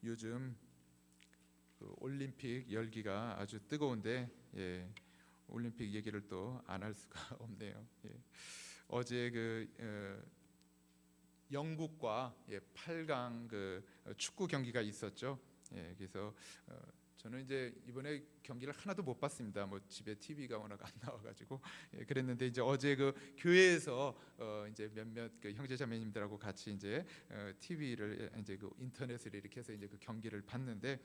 요즘 그 올림픽 열기가 아주 뜨거운데, 올림픽 얘기를 또 안 할 수가 없네요. 어제 영국과 8강 축구 경기가 있었죠. 그래서 저는 이제 이번에 경기를 하나도 못 봤습니다. 뭐 집에 TV가 워낙 안 나와가지고 그랬는데, 이제 어제 교회에서 이제 몇몇 형제자매님들하고 같이 이제 TV를 이제 인터넷을 이렇게 해서 이제 경기를 봤는데,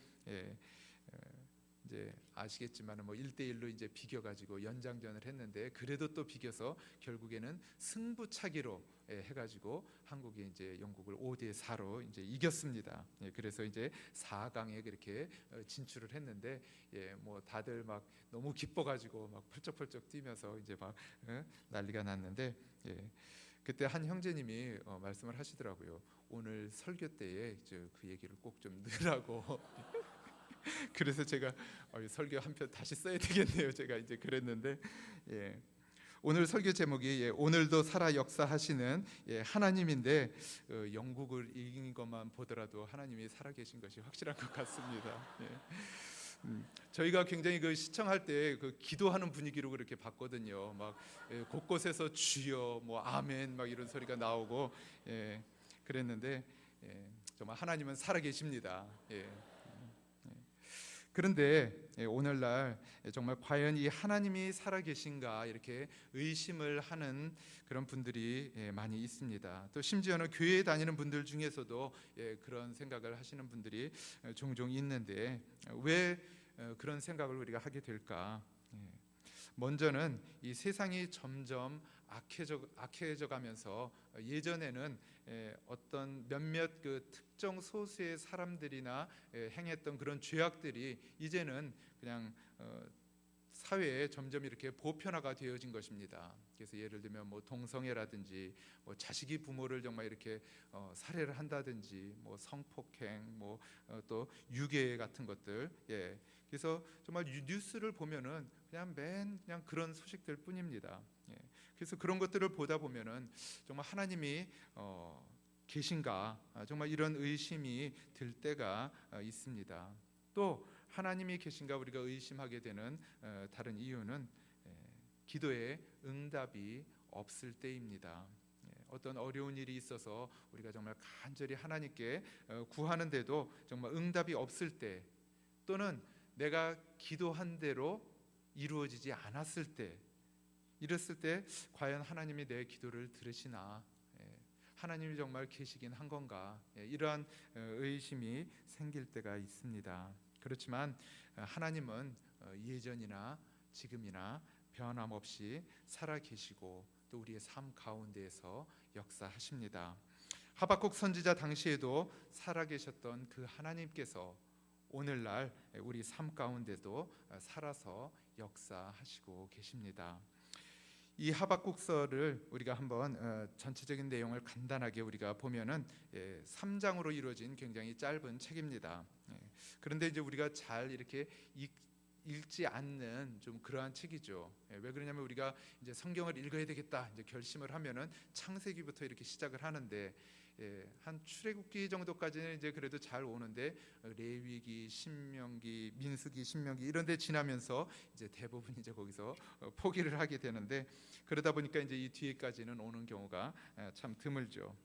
이제 아시겠지만 뭐 1대1로 이제 비겨가지고 연장전을 했는데, 그래도 또 비겨서 결국에는 승부차기로 해가지고 한국이 이제 영국을 5대4로 이제 이겼습니다. 그래서 이제 4강에 그렇게 진출을 했는데, 뭐 다들 막 너무 기뻐가지고 막 펄쩍펄쩍 뛰면서 이제 막 난리가 났는데, 그때 한 형제님이 말씀을 하시더라고요. 오늘 설교 때에 그 얘기를 꼭 좀 넣으라고. 그래서 제가 설교 한 편 다시 써야 되겠네요. 제가 이제 그랬는데, 오늘 설교 제목이 오늘도 살아 역사하시는 하나님인데, 영국을 이긴 것만 보더라도 하나님이 살아계신 것이 확실한 것 같습니다. 저희가 굉장히 시청할 때 기도하는 분위기로 그렇게 봤거든요. 막 곳곳에서 주여, 뭐 아멘, 막 이런 소리가 나오고, 그랬는데, 정말 하나님은 살아계십니다. 그런데 오늘날 정말 과연 이 하나님이 살아계신가 이렇게 의심을 하는 그런 분들이 많이 있습니다. 또 심지어는 교회에 다니는 분들 중에서도 그런 생각을 하시는 분들이 종종 있는데, 왜 그런 생각을 우리가 하게 될까? 먼저는 이 세상이 점점 악해져 가면서, 예전에는 어떤 몇몇 특정 소수의 사람들이나 행했던 그런 죄악들이 이제는 그냥 사회에 점점 이렇게 보편화가 되어진 것입니다. 그래서 예를 들면 뭐 동성애라든지, 뭐 자식이 부모를 정말 이렇게 살해를 한다든지, 뭐 성폭행, 뭐 또 유괴 같은 것들. 그래서 정말 뉴스를 보면은 그냥 그런 소식들 뿐입니다. 그래서 그런 것들을 보다 보면은 정말 하나님이 계신가, 정말 이런 의심이 들 때가 있습니다. 또 하나님이 계신가 우리가 의심하게 되는 다른 이유는 기도의 응답이 없을 때입니다. 어떤 어려운 일이 있어서 우리가 정말 간절히 하나님께 구하는데도 정말 응답이 없을 때, 또는 내가 기도한 대로 이루어지지 않았을 때, 이랬을 때 과연 하나님이 내 기도를 들으시나, 하나님이 정말 계시긴 한 건가, 이러한 의심이 생길 때가 있습니다. 그렇지만 하나님은 예전이나 지금이나 변함없이 살아계시고, 또 우리의 삶 가운데에서 역사하십니다. 하박국 선지자 당시에도 살아계셨던 그 하나님께서 오늘날 우리 삶 가운데도 살아서 역사하시고 계십니다. 이 하박국서를 우리가 한번 전체적인 내용을 간단하게 우리가 보면은 3장으로 이루어진 굉장히 짧은 책입니다. 그런데 이제 우리가 잘 이렇게 읽지 않는 좀 그러한 책이죠. 왜 그러냐면, 우리가 이제 성경을 읽어야 되겠다 이제 결심을 하면은 창세기부터 이렇게 시작을 하는데, 한 출애굽기 정도까지는 이제 그래도 잘 오는데, 레위기, 신명기, 민수기, 신명기 이런 데 지나면서 이제 대부분 이제 거기서 포기를 하게 되는데, 그러다 보니까 이제 이 뒤에까지는 오는 경우가 참 드물죠.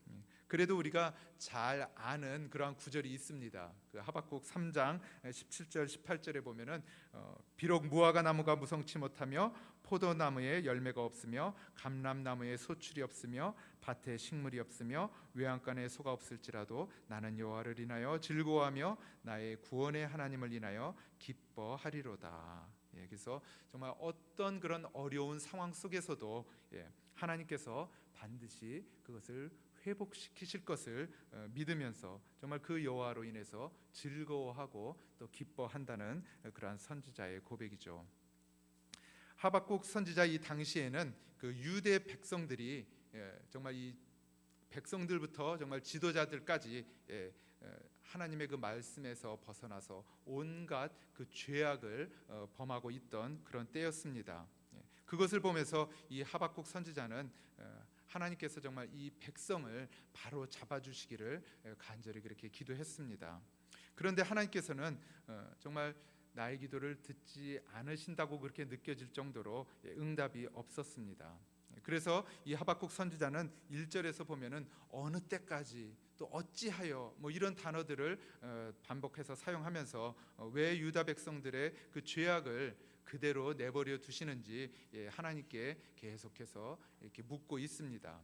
그래도 우리가 잘 아는 그러한 구절이 있습니다. 그 하박국 3장 17절 18절에 보면은 비록 무화과 나무가 무성치 못하며 포도나무에 열매가 없으며 감람나무에 소출이 없으며 밭에 식물이 없으며 외양간에 소가 없을지라도 나는 여호와를 인하여 즐거워하며 나의 구원의 하나님을 인하여 기뻐하리로다. 그래서 정말 어떤 그런 어려운 상황 속에서도 하나님께서 반드시 그것을 회복시키실 것을 믿으면서 정말 그 여호와로 인해서 즐거워하고 또 기뻐한다는 그러한 선지자의 고백이죠. 하박국 선지자 이 당시에는 그 유대 백성들이 정말 이 백성들부터 정말 지도자들까지 하나님의 그 말씀에서 벗어나서 온갖 그 죄악을 범하고 있던 그런 때였습니다. 그것을 보면서 이 하박국 선지자는 하나님께서 정말 이 백성을 바로 잡아주시기를 간절히 그렇게 기도했습니다. 그런데 하나님께서는 정말 나의 기도를 듣지 않으신다고 그렇게 느껴질 정도로 응답이 없었습니다. 그래서 이 하박국 선지자는 1절에서 보면은 어느 때까지 또 어찌하여 뭐 이런 단어들을 반복해서 사용하면서 왜 유다 백성들의 그 죄악을 그대로 내버려 두시는지 하나님께 계속해서 이렇게 묻고 있습니다.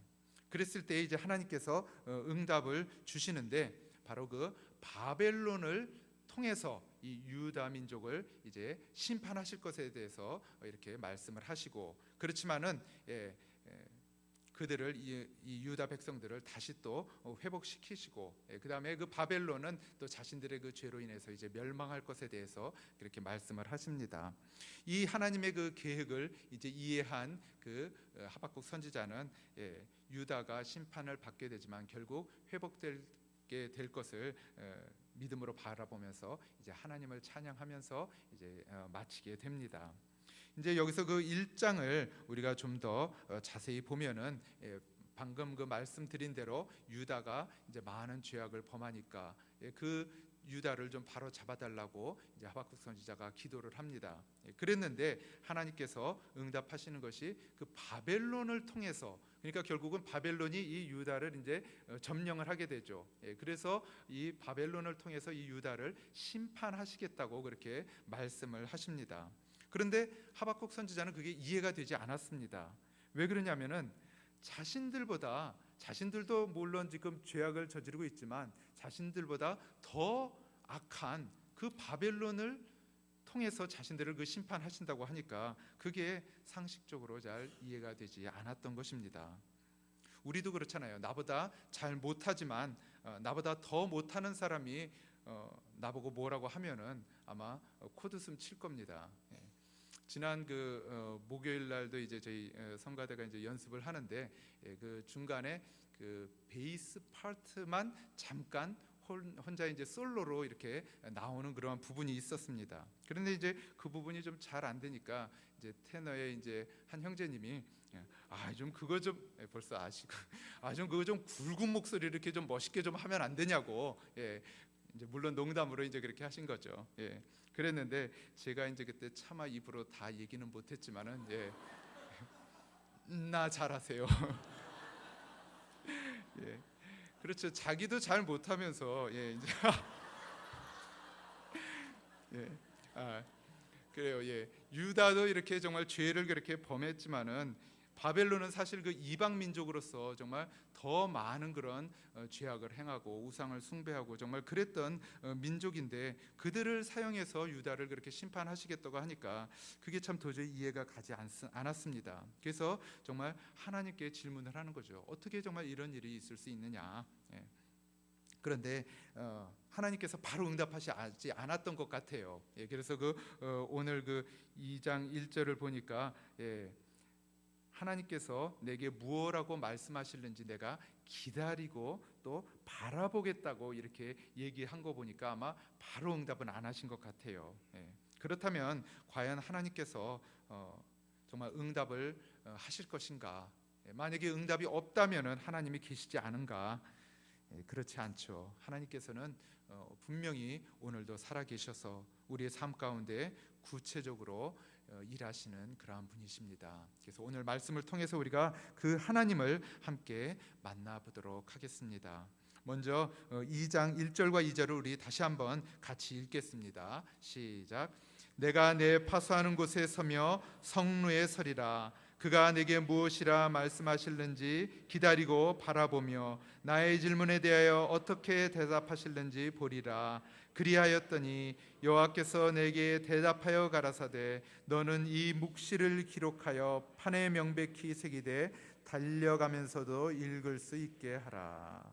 그랬을 때 이제 하나님께서 응답을 주시는데 바로 그 바벨론을 통해서 이 유다 민족을 이제 심판하실 것에 대해서 이렇게 말씀을 하시고, 그렇지만은 그들을 이 유다 백성들을 다시 또 회복시키시고, 그 다음에 그 바벨론은 또 자신들의 그 죄로 인해서 이제 멸망할 것에 대해서 그렇게 말씀을 하십니다. 이 하나님의 그 계획을 이제 이해한 그 하박국 선지자는 유다가 심판을 받게 되지만 결국 회복되게 될 것을 믿음으로 바라보면서 이제 하나님을 찬양하면서 이제 마치게 됩니다. 이제 여기서 그 1장을 우리가 좀 더 자세히 보면은 방금 그 말씀드린 대로 유다가 이제 많은 죄악을 범하니까 그 유다를 좀 바로 잡아달라고 이제 하박국 선지자가 기도를 합니다. 그랬는데 하나님께서 응답하시는 것이 그 바벨론을 통해서, 그러니까 결국은 바벨론이 이 유다를 이제 점령을 하게 되죠. 그래서 이 바벨론을 통해서 이 유다를 심판하시겠다고 그렇게 말씀을 하십니다. 그런데 하박국 선지자는 그게 이해가 되지 않았습니다. 왜 그러냐면은 자신들도 물론 지금 죄악을 저지르고 있지만 자신들보다 더 악한 그 바벨론을 통해서 자신들을 그 심판하신다고 하니까 그게 상식적으로 잘 이해가 되지 않았던 것입니다. 우리도 그렇잖아요. 나보다 잘 못하지만 나보다 더 못하는 사람이 나보고 뭐라고 하면은 아마 코드숨 칠 겁니다. 지난 그 목요일 날도 이제 저희 성가대가 이제 연습을 하는데 그 중간에 그 베이스 파트만 잠깐 혼자 이제 솔로로 이렇게 나오는 그런 부분이 있었습니다. 그런데 이제 그 부분이 좀 잘 안 되니까 이제 테너의 이제 한 형제님이 좀 그거 좀 벌써 아시고 좀 그거 좀 굵은 목소리 이렇게 좀 멋있게 좀 하면 안 되냐고, 이제 물론 농담으로 이제 그렇게 하신 거죠. 그랬는데 제가 이제 그때 차마 입으로 다 얘기는 못했지만은 나 잘하세요. 그렇죠. 자기도 잘 못하면서 이제 그래요. 유다도 이렇게 정말 죄를 그렇게 범했지만은 바벨론은 사실 그 이방 민족으로서 정말 더 많은 그런 죄악을 행하고 우상을 숭배하고 정말 그랬던 민족인데 그들을 사용해서 유다를 그렇게 심판하시겠다고 하니까 그게 참 도저히 이해가 가지 않았습니다. 그래서 정말 하나님께 질문을 하는 거죠. 어떻게 정말 이런 일이 있을 수 있느냐. 그런데 하나님께서 바로 응답하시지 않았던 것 같아요. 그래서 오늘 그 2장 1절을 보니까 하나님께서 내게 무엇라고 말씀하실는지 내가 기다리고 또 바라보겠다고 이렇게 얘기한 거 보니까 아마 바로 응답은 안 하신 것 같아요. 그렇다면 과연 하나님께서 정말 응답을 하실 것인가? 만약에 응답이 없다면 하나님이 계시지 않은가? 그렇지 않죠. 하나님께서는 분명히 오늘도 살아계셔서 우리의 삶 가운데 구체적으로 일하시는 그러한 분이십니다. 그래서 오늘 말씀을 통해서 우리가 그 하나님을 함께 만나보도록 하겠습니다. 먼저 2장 1절과 2절을 우리 다시 한번 같이 읽겠습니다. 시작. 내가 내 파수하는 곳에 서며 성루에 서리라. 그가 내게 무엇이라 말씀하실는지 기다리고 바라보며 나의 질문에 대하여 어떻게 대답하실는지 보리라. 그리하였더니 여호와께서 내게 대답하여 가라사대 너는 이 묵시를 기록하여 판에 명백히 새기되 달려가면서도 읽을 수 있게 하라.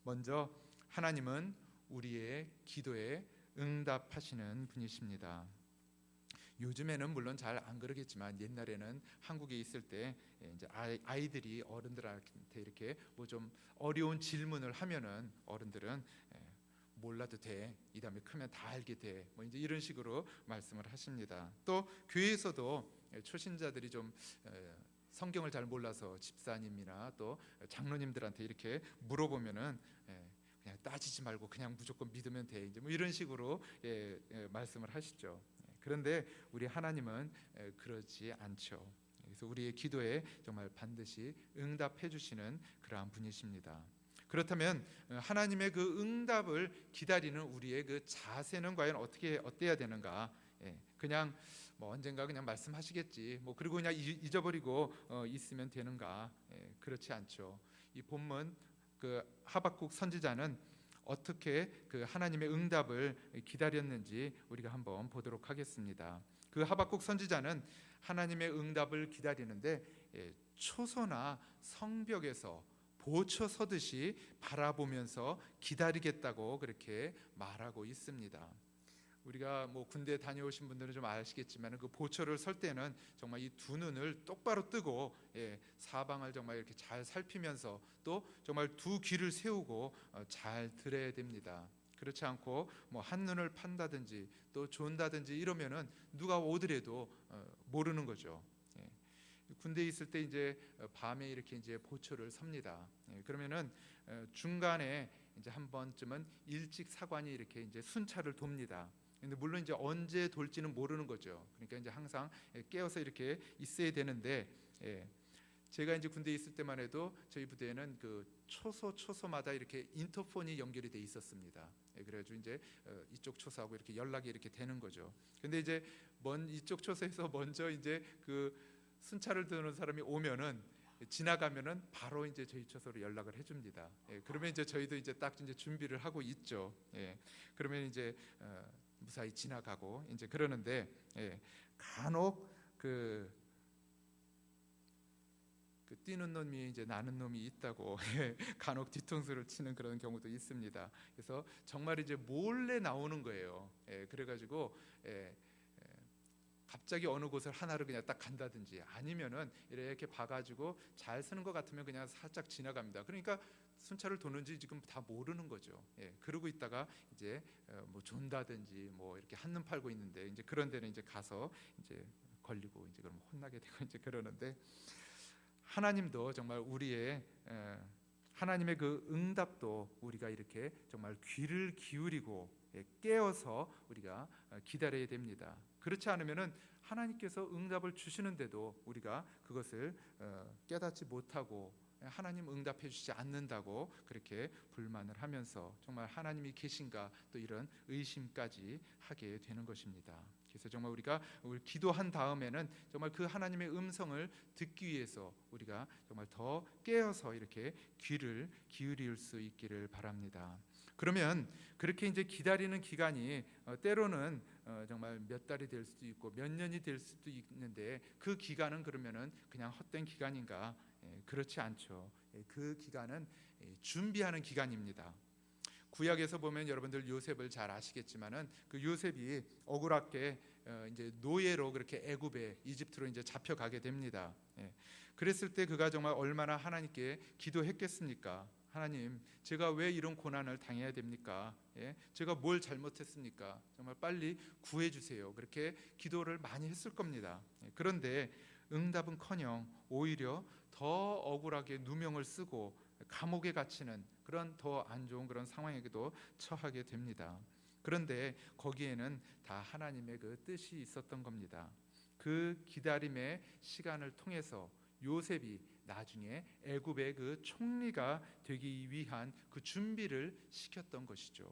먼저 하나님은 우리의 기도에 응답하시는 분이십니다. 요즘에는 물론 잘 안 그러겠지만 옛날에는 한국에 있을 때 이제 아이들이 어른들한테 이렇게 뭐 좀 어려운 질문을 하면은 어른들은 몰라도 돼. 이 다음에 크면 다 알게 돼. 뭐 이제 이런 식으로 말씀을 하십니다. 또 교회에서도 초신자들이 좀 성경을 잘 몰라서 집사님이나 또 장로님들한테 이렇게 물어보면은 그냥 딱 따지지 말고 그냥 무조건 믿으면 돼. 이제 뭐 이런 식으로 말씀을 하시죠. 그런데 우리 하나님은 그렇지 않죠. 그래서 우리의 기도에 정말 반드시 응답해 주시는 그러한 분이십니다. 그렇다면 하나님의 그 응답을 기다리는 우리의 그 자세는 과연 어때야 되는가? 그냥 뭐 언젠가 그냥 말씀하시겠지. 뭐 그리고 그냥 잊어버리고 있으면 되는가? 그렇지 않죠. 이 본문 그 하박국 선지자는 어떻게 그 하나님의 응답을 기다렸는지 우리가 한번 보도록 하겠습니다. 그 하박국 선지자는 하나님의 응답을 기다리는데 초소나 성벽에서 보초 서듯이 바라보면서 기다리겠다고 그렇게 말하고 있습니다. 우리가 뭐 군대 다녀오신 분들은 좀 아시겠지만 그 보초를 설 때는 정말 이 두 눈을 똑바로 뜨고 사방을 정말 이렇게 잘 살피면서 또 정말 두 귀를 세우고 잘 들어야 됩니다. 그렇지 않고 뭐 한 눈을 판다든지 또 존다든지 이러면은 누가 오더라도 모르는 거죠. 군대에 있을 때 이제 밤에 이렇게 이제 보초를 섭니다. 그러면은 중간에 이제 한 번쯤은 일찍 사관이 이렇게 이제 순찰을 돕니다. 근데 물론 이제 언제 돌지는 모르는 거죠. 그러니까 이제 항상 깨어서 이렇게 있어야 되는데, 제가 이제 군대에 있을 때만 해도 저희 부대에는 그 초소마다 이렇게 인터폰이 연결이 돼 있었습니다. 그래가지고 이제 이쪽 초소하고 이렇게 연락이 이렇게 되는 거죠. 근데 이제 이쪽 초소에서 먼저 이제 그 순찰을 드는 사람이 오면은 지나가면은 바로 이제 저희 초소로 연락을 해줍니다. 그러면 이제 저희도 이제 딱 이제 준비를 하고 있죠. 그러면 이제 무사히 지나가고 이제 그러는데 간혹 그 뛰는 놈이 이제 나는 놈이 있다고 간혹 뒤통수를 치는 그런 경우도 있습니다. 그래서 정말 이제 몰래 나오는 거예요. 그래가지고 갑자기 어느 곳을 하나를 그냥 딱 간다든지 아니면은 이렇게 봐가지고 잘 쓰는 것 같으면 그냥 살짝 지나갑니다. 그러니까 순찰을 도는지 지금 다 모르는 거죠. 그러고 있다가 이제 뭐 존다든지 뭐 이렇게 한눈 팔고 있는데 이제 그런 데는 이제 가서 이제 걸리고 이제 그럼 혼나게 되고 이제 그러는데 하나님도 정말 우리의 하나님의 그 응답도 우리가 이렇게 정말 귀를 기울이고 깨어서 우리가 기다려야 됩니다. 그렇지 않으면은 하나님께서 응답을 주시는데도 우리가 그것을 깨닫지 못하고 하나님 응답해 주시지 않는다고 그렇게 불만을 하면서 정말 하나님이 계신가 또 이런 의심까지 하게 되는 것입니다. 그래서 정말 우리가 기도한 다음에는 정말 그 하나님의 음성을 듣기 위해서 우리가 정말 더 깨어서 이렇게 귀를 기울일 수 있기를 바랍니다. 그러면 그렇게 이제 기다리는 기간이 때로는 정말 몇 달이 될 수도 있고 몇 년이 될 수도 있는데 그 기간은 그러면은 그냥 헛된 기간인가? 그렇지 않죠. 그 기간은 준비하는 기간입니다. 구약에서 보면 여러분들 요셉을 잘 아시겠지만은 그 요셉이 억울하게 이제 노예로 그렇게 애굽에 이집트로 이제 잡혀가게 됩니다. 그랬을 때 그가 정말 얼마나 하나님께 기도했겠습니까? 하나님, 제가 왜 이런 고난을 당해야 됩니까? 제가 뭘 잘못했습니까? 정말 빨리 구해 주세요. 그렇게 기도를 많이 했을 겁니다. 그런데 응답은커녕 오히려 더 억울하게 누명을 쓰고 감옥에 갇히는 그런 더 안 좋은 그런 상황에도 처하게 됩니다. 그런데 거기에는 다 하나님의 그 뜻이 있었던 겁니다. 그 기다림의 시간을 통해서 요셉이 나중에 애굽의 그 총리가 되기 위한 그 준비를 시켰던 것이죠.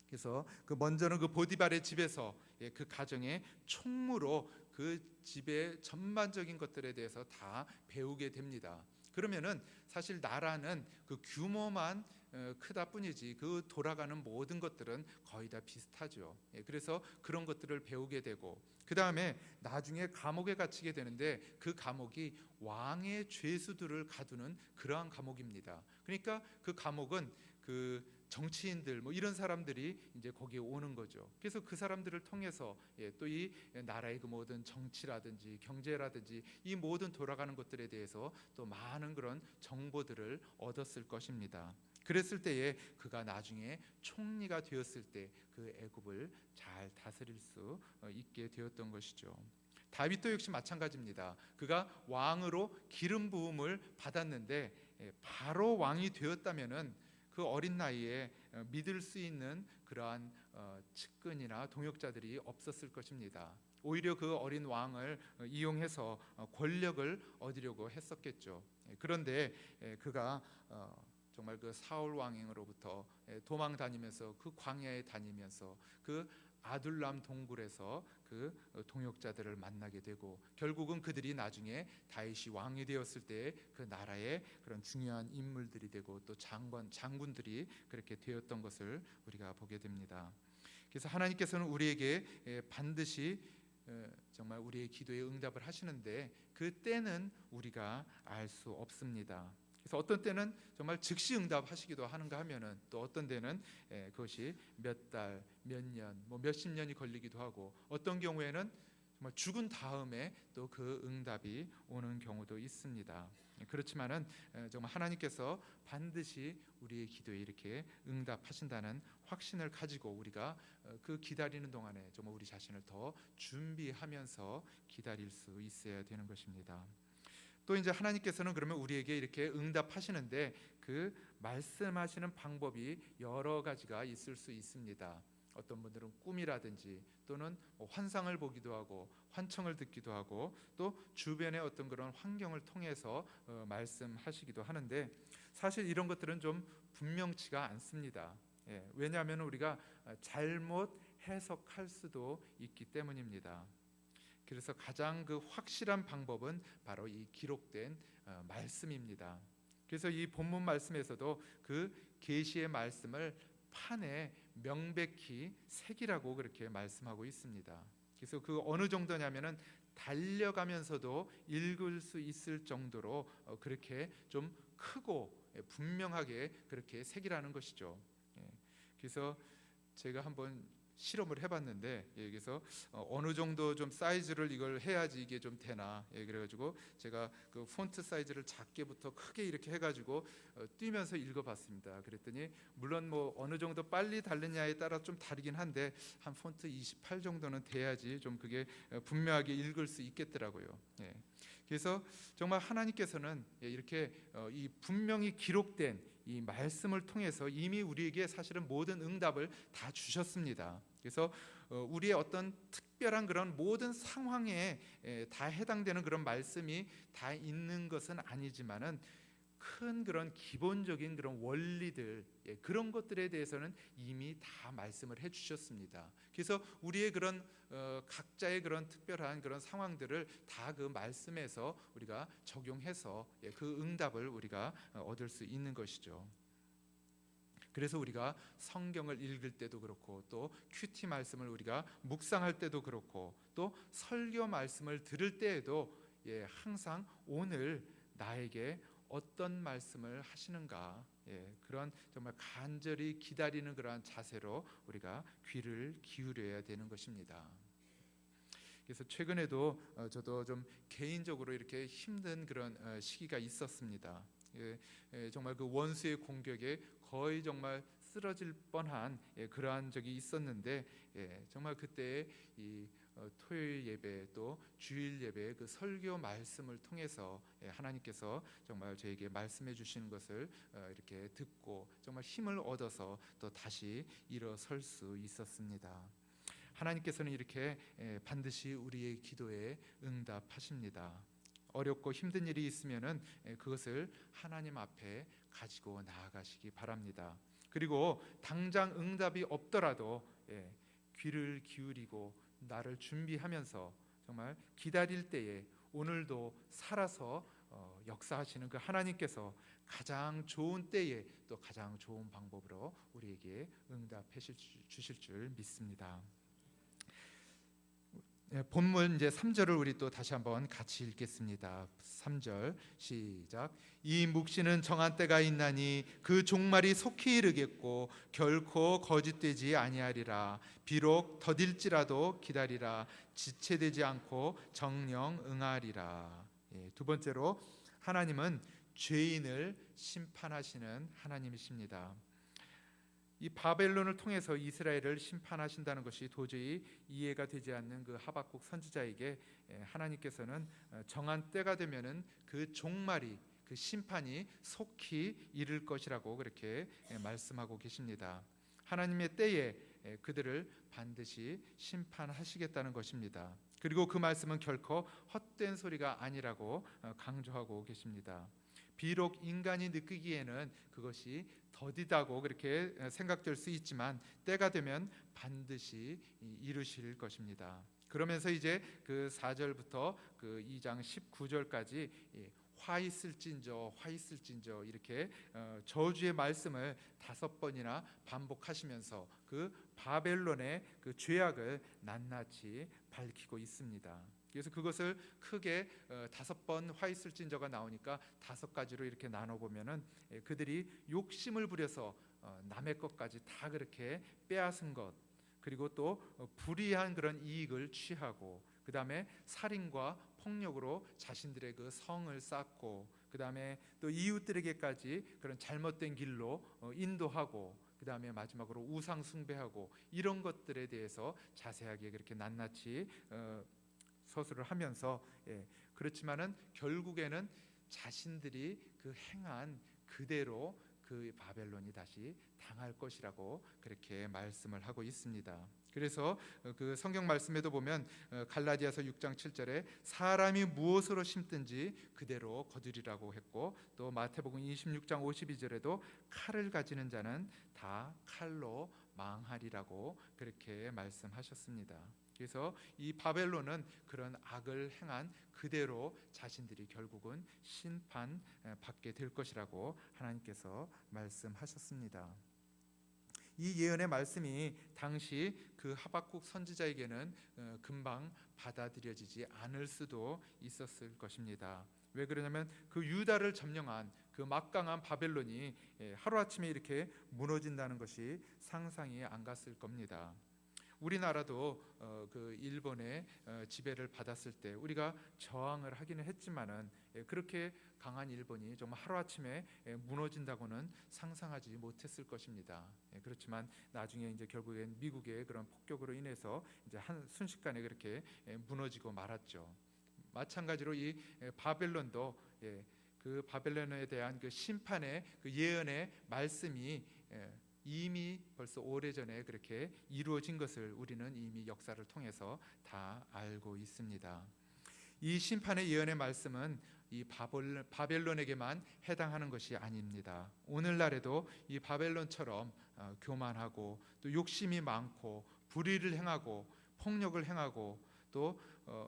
그래서 그 먼저는 그 보디발의 집에서 그 가정의 총무로 그 집의 전반적인 것들에 대해서 다 배우게 됩니다. 그러면은 사실 나라는 그 규모만 크다 뿐이지 그 돌아가는 모든 것들은 거의 다 비슷하죠. 그래서 그런 것들을 배우게 되고 그 다음에 나중에 감옥에 갇히게 되는데 그 감옥이 왕의 죄수들을 가두는 그러한 감옥입니다. 그러니까 그 감옥은 그 정치인들 뭐 이런 사람들이 이제 거기에 오는 거죠. 그래서 그 사람들을 통해서 또 이 나라의 그 모든 정치라든지 경제라든지 이 모든 돌아가는 것들에 대해서 또 많은 그런 정보들을 얻었을 것입니다. 그랬을 때에 그가 나중에 총리가 되었을 때 그 애굽을 잘 다스릴 수 있게 되었던 것이죠. 다윗도 역시 마찬가지입니다. 그가 왕으로 기름 부음을 받았는데 바로 왕이 되었다면은 그 어린 나이에 믿을 수 있는 그러한 측근이나 동역자들이 없었을 것입니다. 오히려 그 어린 왕을 이용해서 권력을 얻으려고 했었겠죠. 그런데 그가 정말 그 사울 왕으로부터 도망 다니면서 그 광야에 다니면서 그 아둘람 동굴에서 그 동역자들을 만나게 되고, 결국은 그들이 나중에 다윗이 왕이 되었을 때 그 나라의 그런 중요한 인물들이 되고 또 장군들이 그렇게 되었던 것을 우리가 보게 됩니다. 그래서 하나님께서는 우리에게 반드시 정말 우리의 기도에 응답을 하시는데 그 때는 우리가 알 수 없습니다. 그래서 어떤 때는 정말 즉시 응답하시기도 하는가 하면은, 또 어떤 때는 그것이 몇 달, 몇 년, 몇십 년이 걸리기도 하고, 어떤 경우에는 정말 죽은 다음에 또 그 응답이 오는 경우도 있습니다. 그렇지만은 정말 하나님께서 반드시 우리의 기도에 이렇게 응답하신다는 확신을 가지고 우리가 그 기다리는 동안에 정말 우리 자신을 더 준비하면서 기다릴 수 있어야 되는 것입니다. 또 이제 하나님께서는 그러면 우리에게 이렇게 응답하시는데 그 말씀하시는 방법이 여러 가지가 있을 수 있습니다. 어떤 분들은 꿈이라든지 또는 환상을 보기도 하고 환청을 듣기도 하고 또 주변의 어떤 그런 환경을 통해서 말씀하시기도 하는데, 사실 이런 것들은 좀 분명치가 않습니다. 왜냐하면 우리가 잘못 해석할 수도 있기 때문입니다. 그래서 가장 그 확실한 방법은 바로 이 기록된 말씀입니다. 그래서 이 본문 말씀에서도 그 계시의 말씀을 판에 명백히 새기라고 그렇게 말씀하고 있습니다. 그래서 그 어느 정도냐면은 달려가면서도 읽을 수 있을 정도로 그렇게 좀 크고 분명하게 그렇게 새기라는 것이죠. 그래서 제가 한번 실험을 해봤는데, 그래서 어느 정도 좀 사이즈를 이걸 해야지 이게 좀 되나, 그래가지고 제가 그 폰트 사이즈를 작게부터 크게 이렇게 해가지고 뛰면서 읽어봤습니다. 그랬더니 물론 뭐 어느 정도 빨리 달느냐에 따라 좀 다르긴 한데 한 폰트 28 정도는 돼야지 좀 그게 분명하게 읽을 수 있겠더라고요. 그래서 정말 하나님께서는 이렇게 이 분명히 기록된 이 말씀을 통해서 이미 우리에게 사실은 모든 응답을 다 주셨습니다. 그래서 우리의 어떤 특별한 그런 모든 상황에 다 해당되는 그런 말씀이 다 있는 것은 아니지만은 큰 그런 기본적인 그런 원리들, 그런 것들에 대해서는 이미 다 말씀을 해주셨습니다. 그래서 우리의 그런 각자의 그런 특별한 그런 상황들을 다 그 말씀에서 우리가 적용해서 그 응답을 우리가 얻을 수 있는 것이죠. 그래서 우리가 성경을 읽을 때도 그렇고 또 큐티 말씀을 우리가 묵상할 때도 그렇고 또 설교 말씀을 들을 때에도 항상 오늘 나에게 어떤 말씀을 하시는가, 그런 정말 간절히 기다리는 그러한 자세로 우리가 귀를 기울여야 되는 것입니다. 그래서 최근에도 저도 좀 개인적으로 이렇게 힘든 그런 시기가 있었습니다. 정말 그 원수의 공격에 거의 정말 쓰러질 뻔한 그러한 적이 있었는데, 정말 그때 이 토요일 예배 또 주일 예배 그 설교 말씀을 통해서 하나님께서 정말 저에게 말씀해 주시는 것을 이렇게 듣고 정말 힘을 얻어서 또 다시 일어설 수 있었습니다. 하나님께서는 이렇게 반드시 우리의 기도에 응답하십니다. 어렵고 힘든 일이 있으면은 그것을 하나님 앞에 가지고 나아가시기 바랍니다. 그리고 당장 응답이 없더라도 귀를 기울이고 나를 준비하면서 정말 기다릴 때에 오늘도 살아서 역사하시는 그 하나님께서 가장 좋은 때에 또 가장 좋은 방법으로 우리에게 응답해 주실 줄 믿습니다. 본문 이제 3절을 우리 또 다시 한번 같이 읽겠습니다. 3절 시작. 이 묵시는 정한 때가 있나니 그 종말이 속히 이르겠고 결코 거짓되지 아니하리라. 비록 더딜지라도 기다리라. 지체되지 않고 정령 응하리라. 두 번째로 하나님은 죄인을 심판하시는 하나님이십니다. 이 바벨론을 통해서 이스라엘을 심판하신다는 것이 도저히 이해가 되지 않는 그 하박국 선지자에게 하나님께서는 정한 때가 되면은 그 그 심판이 속히 이를 것이라고 그렇게 말씀하고 계십니다. 하나님의 때에 그들을 반드시 심판하시겠다는 것입니다. 그리고 그 말씀은 결코 헛된 소리가 아니라고 강조하고 계십니다. 비록 인간이 느끼기에는 그것이 더디다고 그렇게 생각될 수 있지만 때가 되면 반드시 이루실 것입니다. 그러면서 이제 그 4절부터 그 2장 19절까지 화 있을진저 이렇게 저주의 말씀을 5번이나 반복하시면서 그 바벨론의 그 죄악을 낱낱이 밝히고 있습니다. 그래서 그것을 크게 5번 화 있을진저가 나오니까 5가지로 이렇게 나눠보면은 그들이 욕심을 부려서 남의 것까지 다 그렇게 빼앗은 것, 그리고 또 불의한 그런 이익을 취하고, 그 다음에 살인과 폭력으로 자신들의 그 성을 쌓고, 그 다음에 또 이웃들에게까지 그런 잘못된 길로 인도하고, 그 다음에 마지막으로 우상 숭배하고, 이런 것들에 대해서 자세하게 그렇게 낱낱이 서술을 하면서 그렇지만은 결국에는 자신들이 그 행한 그대로 그 바벨론이 다시 당할 것이라고 그렇게 말씀을 하고 있습니다. 그래서 그 성경 말씀에도 보면 갈라디아서 6장 7절에 사람이 무엇으로 심든지 그대로 거두리라고 했고, 또 마태복음 26장 52절에도 칼을 가지는 자는 다 칼로 망하리라고 그렇게 말씀하셨습니다. 그래서 이 바벨론은 그런 악을 행한 그대로 자신들이 결국은 심판받게 될 것이라고 하나님께서 말씀하셨습니다. 이 예언의 말씀이 당시 그 하박국 선지자에게는 금방 받아들여지지 않을 수도 있었을 것입니다. 왜 그러냐면 그 유다를 점령한 그 막강한 바벨론이 하루아침에 이렇게 무너진다는 것이 상상이 안 갔을 겁니다. 우리나라도 그 일본의 지배를 받았을 때 우리가 저항을 하기는 했지만은 그렇게 강한 일본이 정말 하루아침에 무너진다고는 상상하지 못했을 것입니다. 그렇지만 나중에 이제 결국엔 미국의 그런 폭격으로 인해서 이제 한 순식간에 그렇게 무너지고 말았죠. 마찬가지로 이 바벨론도 그 바벨론에 대한 그 심판의 그 예언의 말씀이 이미 벌써 오래전에 그렇게 이루어진 것을 우리는 이미 역사를 통해서 다 알고 있습니다. 이 심판의 예언의 말씀은 이 바벨론에게만 해당하는 것이 아닙니다. 오늘날에도 이 바벨론처럼 교만하고 또 욕심이 많고 불의를 행하고 폭력을 행하고 또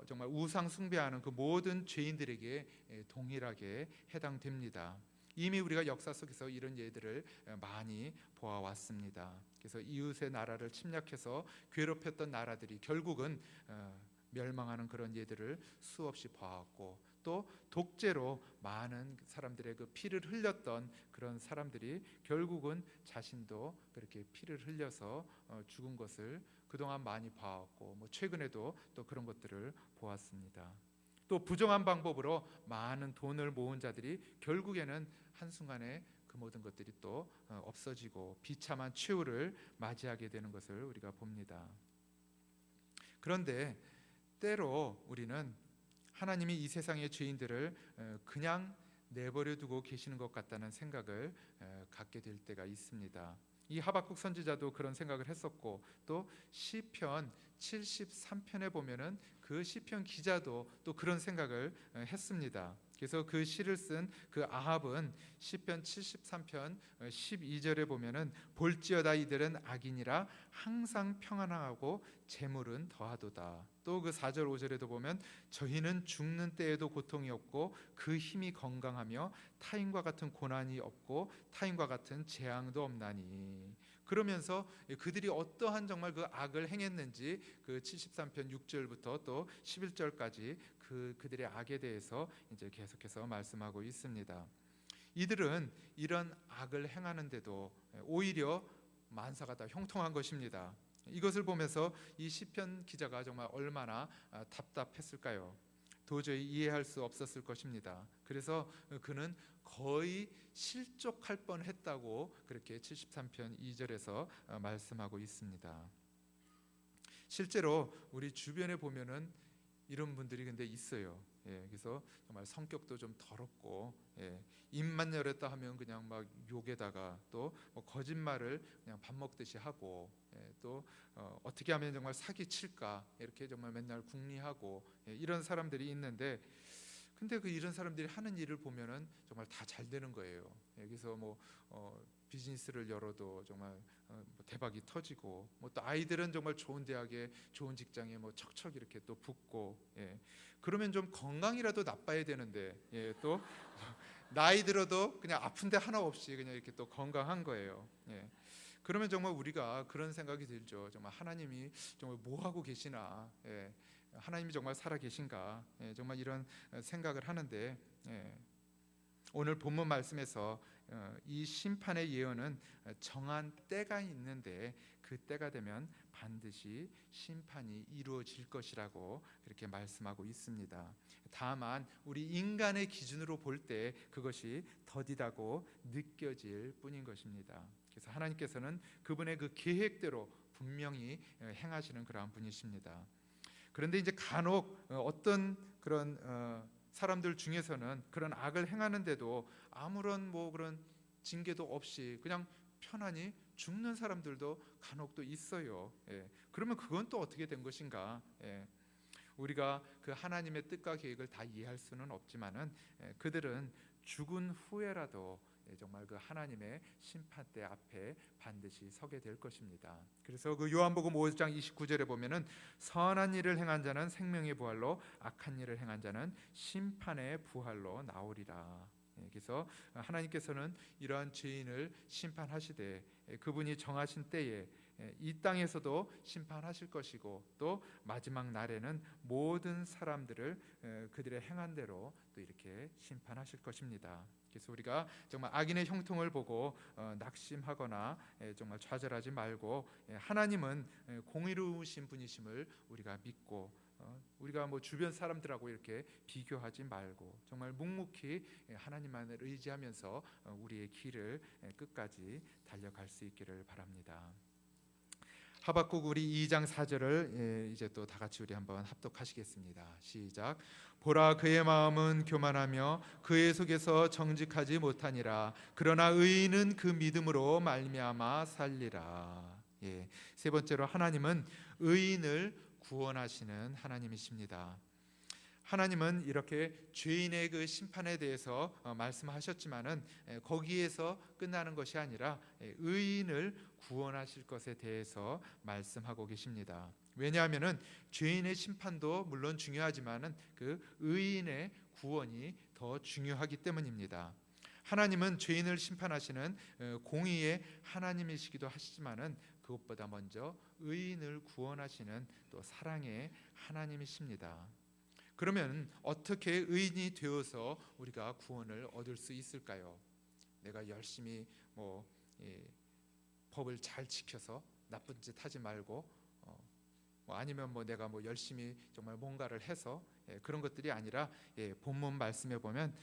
정말 우상 숭배하는 그 모든 죄인들에게 동일하게 해당됩니다. 이미 우리가 역사 속에서 이런 예들을 많이 보아왔습니다. 그래서 이웃의 나라를 침략해서 괴롭혔던 나라들이 결국은 멸망하는 그런 예들을 수없이 보았고, 또 독재로 많은 사람들의 그 피를 흘렸던 그런 사람들이 결국은 자신도 그렇게 피를 흘려서 죽은 것을 그동안 많이 봐왔고, 최근에도 또 그런 것들을 보았습니다. 또 부정한 방법으로 많은 돈을 모은 자들이 결국에는 한순간에 그 모든 것들이 또 없어지고 비참한 최후를 맞이하게 되는 것을 우리가 봅니다. 그런데 때로 우리는 하나님이 이 세상의 죄인들을 그냥 내버려 두고 계시는 것 같다는 생각을 갖게 될 때가 있습니다. 이 하박국 선지자도 그런 생각을 했었고, 또 시편 73편에 보면은 그 시편 기자도 또 그런 생각을 했습니다. 그래서 그 시를 쓴 그 아합은 시편 73편 12절에 보면은 볼지어다 이들은 악인이라 항상 평안하고 재물은 더하도다. 또 그 4절 5절에도 보면 저희는 죽는 때에도 고통이 없고 그 힘이 건강하며 타인과 같은 고난이 없고 타인과 같은 재앙도 없나니. 그러면서 그들이 어떠한 정말 그 악을 행했는지 그 73편 6절부터 또 11절까지 그들의 악에 대해서 이제 계속해서 말씀하고 있습니다. 이들은 이런 악을 행하는데도 오히려 만사가 다 형통한 것입니다. 이것을 보면서 이 시편 기자가 정말 얼마나 답답했을까요? 도저히 이해할 수 없었을 것입니다. 그래서 그는 거의 실족할 뻔했다고 그렇게 73편 2절에서 말씀하고 있습니다. 실제로 우리 주변에 보면은 이런 분들이 근데 있어요. 그래서 정말 성격도 좀 더럽고, 입만 열었다 하면 그냥 막 욕에다가 또 뭐 거짓말을 그냥 밥 먹듯이 하고, 또 어떻게 하면 정말 사기 칠까 이렇게 정말 맨날 궁리하고, 이런 사람들이 있는데, 근데 이런 사람들이 하는 일을 보면은 정말 다 잘 되는 거예요. 그래서 뭐 비즈니스를 열어도 정말 뭐 대박이 터지고, 뭐 또 아이들은 정말 좋은 대학에 좋은 직장에 뭐 척척 이렇게 또 붙고, 그러면 좀 건강이라도 나빠야 되는데, 또 나이 들어도 그냥 아픈데 하나 없이 그냥 이렇게 또 건강한 거예요. 그러면 정말 우리가 그런 생각이 들죠. 정말 하나님이 정말 뭐 하고 계시나, 하나님이 정말 살아 계신가, 정말 이런 생각을 하는데, 오늘 본문 말씀에서 이 심판의 예언은 정한 때가 있는데 그 때가 되면 반드시 심판이 이루어질 것이라고 그렇게 말씀하고 있습니다. 다만 우리 인간의 기준으로 볼 때 그것이 더디다고 느껴질 뿐인 것입니다. 그래서 하나님께서는 그분의 그 계획대로 분명히 행하시는 그러한 분이십니다. 그런데 이제 간혹 어떤 그런 사람들 중에서는 그런 악을 행하는데도 아무런 뭐 그런 징계도 없이 그냥 편안히 죽는 사람들도 간혹 또 있어요. 그러면 그건 또 어떻게 된 것인가? 우리가 그 하나님의 뜻과 계획을 다 이해할 수는 없지만은 그들은 죽은 후에라도 정말 그 하나님의 심판대 앞에 반드시 서게 될 것입니다. 그래서 그 요한복음 5장 29절에 보면은 선한 일을 행한 자는 생명의 부활로, 악한 일을 행한 자는 심판의 부활로 나오리라. 그래서 하나님께서는 이러한 죄인을 심판하시되 그분이 정하신 때에 이 땅에서도 심판하실 것이고, 또 마지막 날에는 모든 사람들을 그들의 행한 대로 또 이렇게 심판하실 것입니다. 그래서 우리가 정말 악인의 형통을 보고 낙심하거나 정말 좌절하지 말고, 하나님은 공의로우신 분이심을 우리가 믿고, 우리가 뭐 주변 사람들하고 이렇게 비교하지 말고 정말 묵묵히 하나님만을 의지하면서 우리의 길을 끝까지 달려갈 수 있기를 바랍니다. 하박국 우리 2장 4절을 이제 또 다 같이 우리 한번 합독하시겠습니다. 시작. 보라, 그의 마음은 교만하며 그의 속에서 정직하지 못하니라. 그러나 의인은 그 믿음으로 말미암아 살리라. 세 번째로 하나님은 의인을 구원하시는 하나님이십니다. 하나님은 이렇게 죄인의 그 심판에 대해서 말씀하셨지만은 거기에서 끝나는 것이 아니라 의인을 구원하실 것에 대해서 말씀하고 계십니다. 왜냐하면은 죄인의 심판도 물론 중요하지만은 그 의인의 구원이 더 중요하기 때문입니다. 하나님은 죄인을 심판하시는 공의의 하나님이시기도 하시지만은 그것보다 먼저 의인을 구원하시는 또 사랑의 하나님이십니다. 그러면 어떻게 의인이 되어서 우리가 구원을 얻을 수 있을까요? 내가 열심히 법을 잘 지켜서 나쁜 짓 하지 말고, 아니면 내가 열심히 정말 뭔가를 해서, 그런 것들이 아니라 본문 말씀에 보면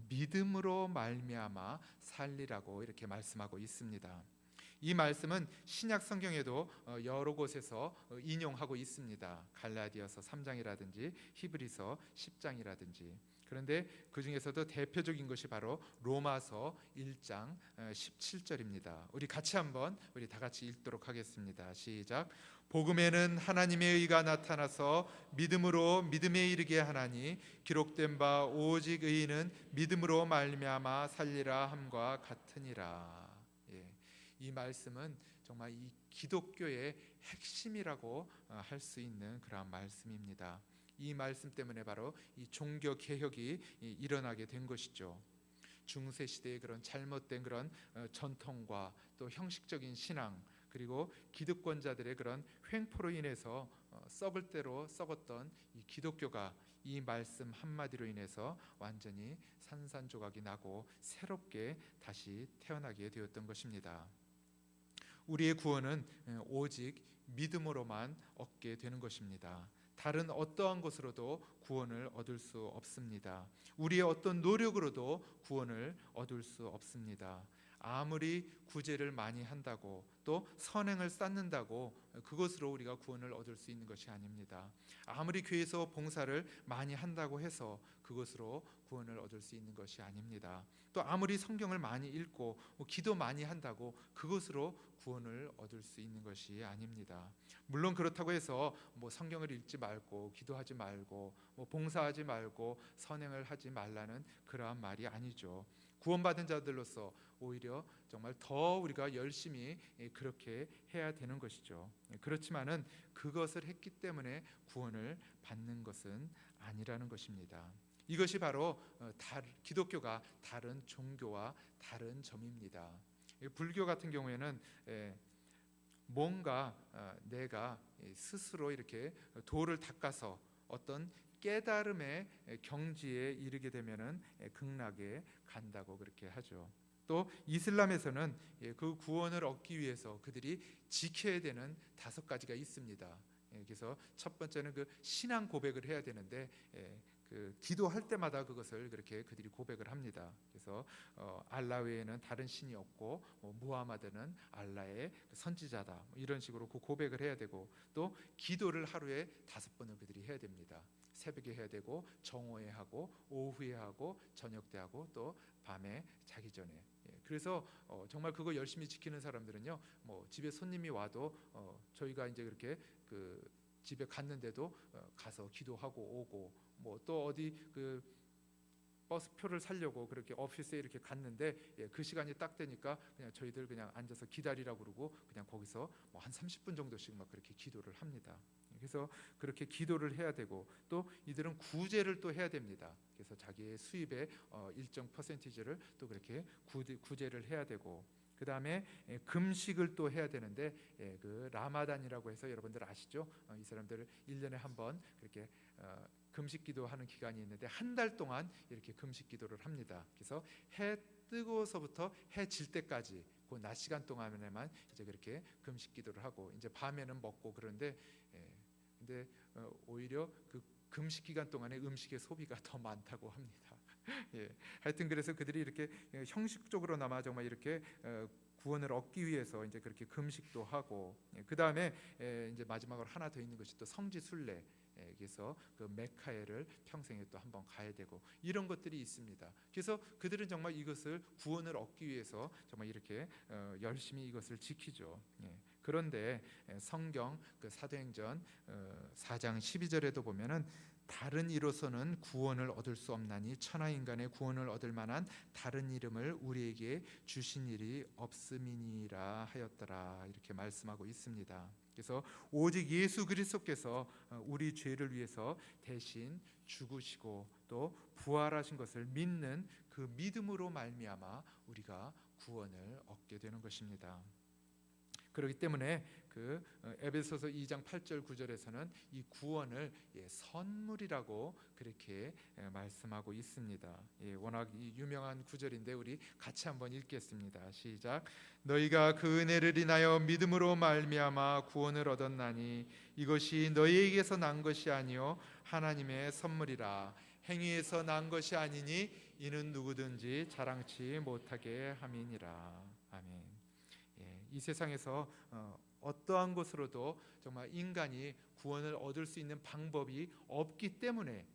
믿음으로 말미암아 살리라고 이렇게 말씀하고 있습니다. 이 말씀은 신약 성경에도 여러 곳에서 인용하고 있습니다. 갈라디아서 3장이라든지 히브리서 10장이라든지. 그런데 그 중에서도 대표적인 것이 바로 로마서 1장 17절입니다. 우리 같이 한번 우리 다 같이 읽도록 하겠습니다. 시작. 복음에는 하나님의 의가 나타나서 믿음으로 믿음에 이르게 하나니 기록된 바 오직 의인은 믿음으로 말미암아 살리라 함과 같으니라. 이 말씀은 정말 이 기독교의 핵심이라고 할 수 있는 그런 말씀입니다. 이 말씀 때문에 바로 이 종교 개혁이 일어나게 된 것이죠. 중세 시대의 그런 잘못된 그런 전통과 또 형식적인 신앙, 그리고 기득권자들의 그런 횡포로 인해서 썩을 대로 썩었던 이 기독교가 이 말씀 한마디로 인해서 완전히 산산조각이 나고 새롭게 다시 태어나게 되었던 것입니다. 우리의 구원은 오직 믿음으로만 얻게 되는 것입니다. 다른 어떠한 것으로도 구원을 얻을 수 없습니다. 우리의 어떤 노력으로도 구원을 얻을 수 없습니다. 아무리 구제를 많이 한다고 또 선행을 쌓는다고 그것으로 우리가 구원을 얻을 수 있는 것이 아닙니다. 아무리 교회에서 봉사를 많이 한다고 해서 그것으로 구원을 얻을 수 있는 것이 아닙니다. 또 아무리 성경을 많이 읽고 기도 많이 한다고 그것으로 구원을 얻을 수 있는 것이 아닙니다. 물론 그렇다고 해서 성경을 읽지 말고 기도하지 말고 봉사하지 말고 선행을 하지 말라는 그러한 말이 아니죠. 구원받은 자들로서 오히려 정말 더 우리가 열심히 그렇게 해야 되는 것이죠. 그렇지만은 그것을 했기 때문에 구원을 받는 것은 아니라는 것입니다. 이것이 바로 기독교가 다른 종교와 다른 점입니다. 불교 같은 경우에는 뭔가 내가 스스로 이렇게 도를 닦아서 어떤 깨달음의 경지에 이르게 되면은 극락에 간다고 그렇게 하죠. 또 이슬람에서는 그 구원을 얻기 위해서 그들이 지켜야 되는 5가지가 있습니다. 그래서 첫 번째는 그 신앙 고백을 해야 되는데 그 기도할 때마다 그것을 그렇게 그들이 고백을 합니다. 그래서 알라 외에는 다른 신이 없고 무하마드는 알라의 선지자다 이런 식으로 그 고백을 해야 되고, 또 기도를 하루에 5번을 그들이 해야 됩니다. 새벽에 해야 되고 정오에 하고 오후에 하고 저녁 때 하고 또 밤에 자기 전에. 그래서 정말 그거 열심히 지키는 사람들은요, 집에 손님이 와도 저희가 이제 그렇게 그 집에 갔는데도 가서 기도하고 오고, 또 어디 그 버스표를 사려고 그렇게 오피스에 이렇게 갔는데 그 시간이 딱 되니까 그냥 저희들 그냥 앉아서 기다리라고 그러고 그냥 거기서 한 30분 정도씩 막 그렇게 기도를 합니다. 그래서 그렇게 기도를 해야 되고, 또 이들은 구제를 또 해야 됩니다. 그래서 자기의 수입의 일정 퍼센티지를 또 그렇게 구제를 해야 되고, 그 다음에 금식을 또 해야 되는데 그 라마단이라고 해서 여러분들 아시죠? 이 사람들 1년에 한 번 그렇게 금식 기도하는 기간이 있는데 한 달 동안 이렇게 금식 기도를 합니다. 그래서 해 뜨고서부터 해 질 때까지 그 낮 시간 동안에만 이제 그렇게 금식 기도를 하고, 이제 밤에는 먹고 그런데 근데 오히려 그 금식 기간 동안에 음식의 소비가 더 많다고 합니다. 하여튼 그래서 그들이 이렇게 형식적으로나마 정말 이렇게 구원을 얻기 위해서 이제 그렇게 금식도 하고, 그 다음에 이제 마지막으로 하나 더 있는 것이 또 성지순례. 그래서 그 메카에를 평생에 또 한번 가야 되고, 이런 것들이 있습니다. 그래서 그들은 정말 이것을 구원을 얻기 위해서 정말 이렇게 열심히 이것을 지키죠. 그런데 성경 그 사도행전 4장 12절에도 보면은 다른 이로서는 구원을 얻을 수 없나니 천하 인간의 구원을 얻을 만한 다른 이름을 우리에게 주신 일이 없음이니라 하였더라, 이렇게 말씀하고 있습니다. 그래서 오직 예수 그리스도께서 우리 죄를 위해서 대신 죽으시고 또 부활하신 것을 믿는 그 믿음으로 말미암아 우리가 구원을 얻게 되는 것입니다. 그렇기 때문에 그 에베소서 2장 8절 9절에서는 이 구원을 선물이라고 그렇게 말씀하고 있습니다. 워낙 유명한 구절인데 우리 같이 한번 읽겠습니다. 시작. 너희가 그 은혜를 인하여 믿음으로 말미암아 구원을 얻었나니 이것이 너희에게서 난 것이 아니요 하나님의 선물이라. 행위에서 난 것이 아니니 이는 누구든지 자랑치 못하게 함이니라. 아멘. 이 세상에서 어떠한 것으로도 정말 인간이 구원을 얻을 수 있는 방법이 없기 때문에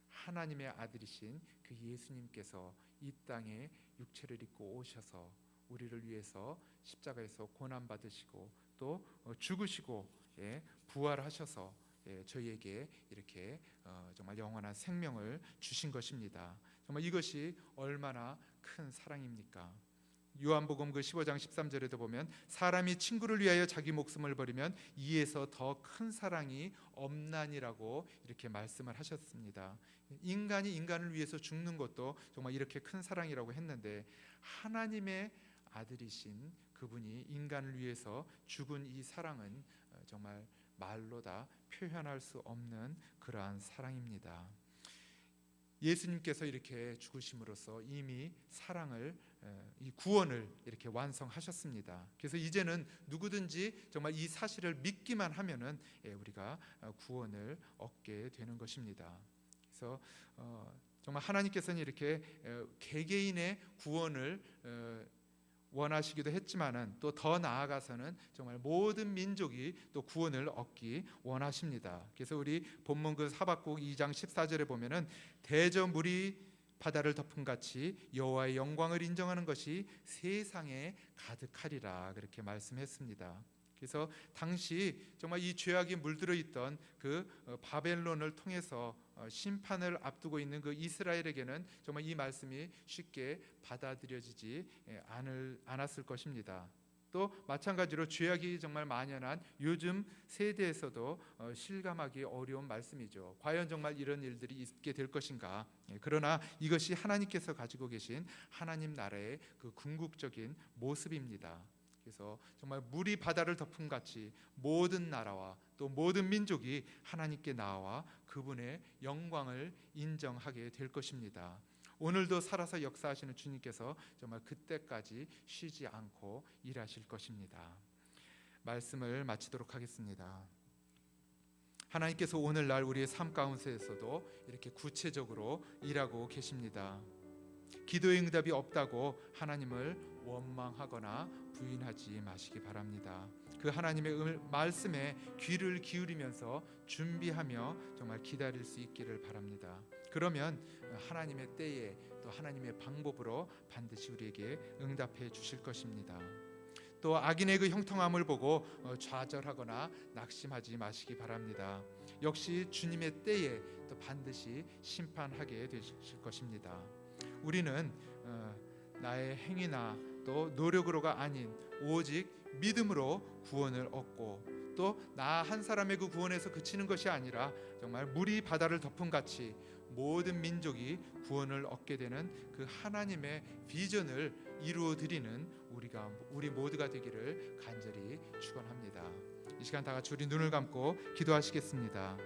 하나님의 아들이신 그 예수님께서 이 땅에 육체를 입고 오셔서 우리를 위해서 십자가에서 고난 받으시고 또 죽으시고 부활하셔서 저희에게 이렇게 정말 영원한 생명을 주신 것입니다. 정말 이것이 얼마나 큰 사랑입니까? 요한복음 그 15장 13절에도 보면 사람이 친구를 위하여 자기 목숨을 버리면 이에서 더 큰 사랑이 없나니라고 이렇게 말씀을 하셨습니다. 인간이 인간을 위해서 죽는 것도 정말 이렇게 큰 사랑이라고 했는데, 하나님의 아들이신 그분이 인간을 위해서 죽은 이 사랑은 정말 말로 다 표현할 수 없는 그러한 사랑입니다. 예수님께서 이렇게 죽으심으로써 이미 사랑을, 이 구원을 이렇게 완성하셨습니다. 그래서 이제는 누구든지 정말 이 사실을 믿기만 하면은 우리가 구원을 얻게 되는 것입니다. 그래서 정말 하나님께서는 이렇게 개개인의 구원을 원하시기도 했지만은 또 더 나아가서는 정말 모든 민족이 또 구원을 얻기 원하십니다. 그래서 우리 본문 그 하박국 2장 14절에 보면은 대저 물이 바다를 덮은 같이 여호와의 영광을 인정하는 것이 세상에 가득하리라 그렇게 말씀했습니다. 그래서 당시 정말 이 죄악이 물들어 있던 그 바벨론을 통해서 심판을 앞두고 있는 그 이스라엘에게는 정말 이 말씀이 쉽게 받아들여지지 않았을 것입니다. 또 마찬가지로 죄악이 정말 만연한 요즘 세대에서도 실감하기 어려운 말씀이죠. 과연 정말 이런 일들이 있게 될 것인가? 그러나 이것이 하나님께서 가지고 계신 하나님 나라의 그 궁극적인 모습입니다. 그래서 정말 물이 바다를 덮은 같이 모든 나라와 또 모든 민족이 하나님께 나와 그분의 영광을 인정하게 될 것입니다. 오늘도 살아서 역사하시는 주님께서 정말 그때까지 쉬지 않고 일하실 것입니다. 말씀을 마치도록 하겠습니다. 하나님께서 오늘날 우리의 삶 가운데에서도 이렇게 구체적으로 일하고 계십니다. 기도의 응답이 없다고 하나님을 원망하거나 부인하지 마시기 바랍니다. 그 하나님의 말씀에 귀를 기울이면서 준비하며 정말 기다릴 수 있기를 바랍니다. 그러면 하나님의 때에 또 하나님의 방법으로 반드시 우리에게 응답해 주실 것입니다. 또 악인의 그 형통함을 보고 좌절하거나 낙심하지 마시기 바랍니다. 역시 주님의 때에 또 반드시 심판하게 되실 것입니다. 우리는 나의 행위나 또 노력으로가 아닌 오직 믿음으로 구원을 얻고 또 나 한 사람의 그 구원에서 그치는 것이 아니라 정말 물이 바다를 덮은 같이 모든 민족이 구원을 얻게 되는 그 하나님의 비전을 이루어 드리는 우리 모두가 되기를 간절히 축원합니다. 이 시간 다 같이 우리 눈을 감고 기도하시겠습니다.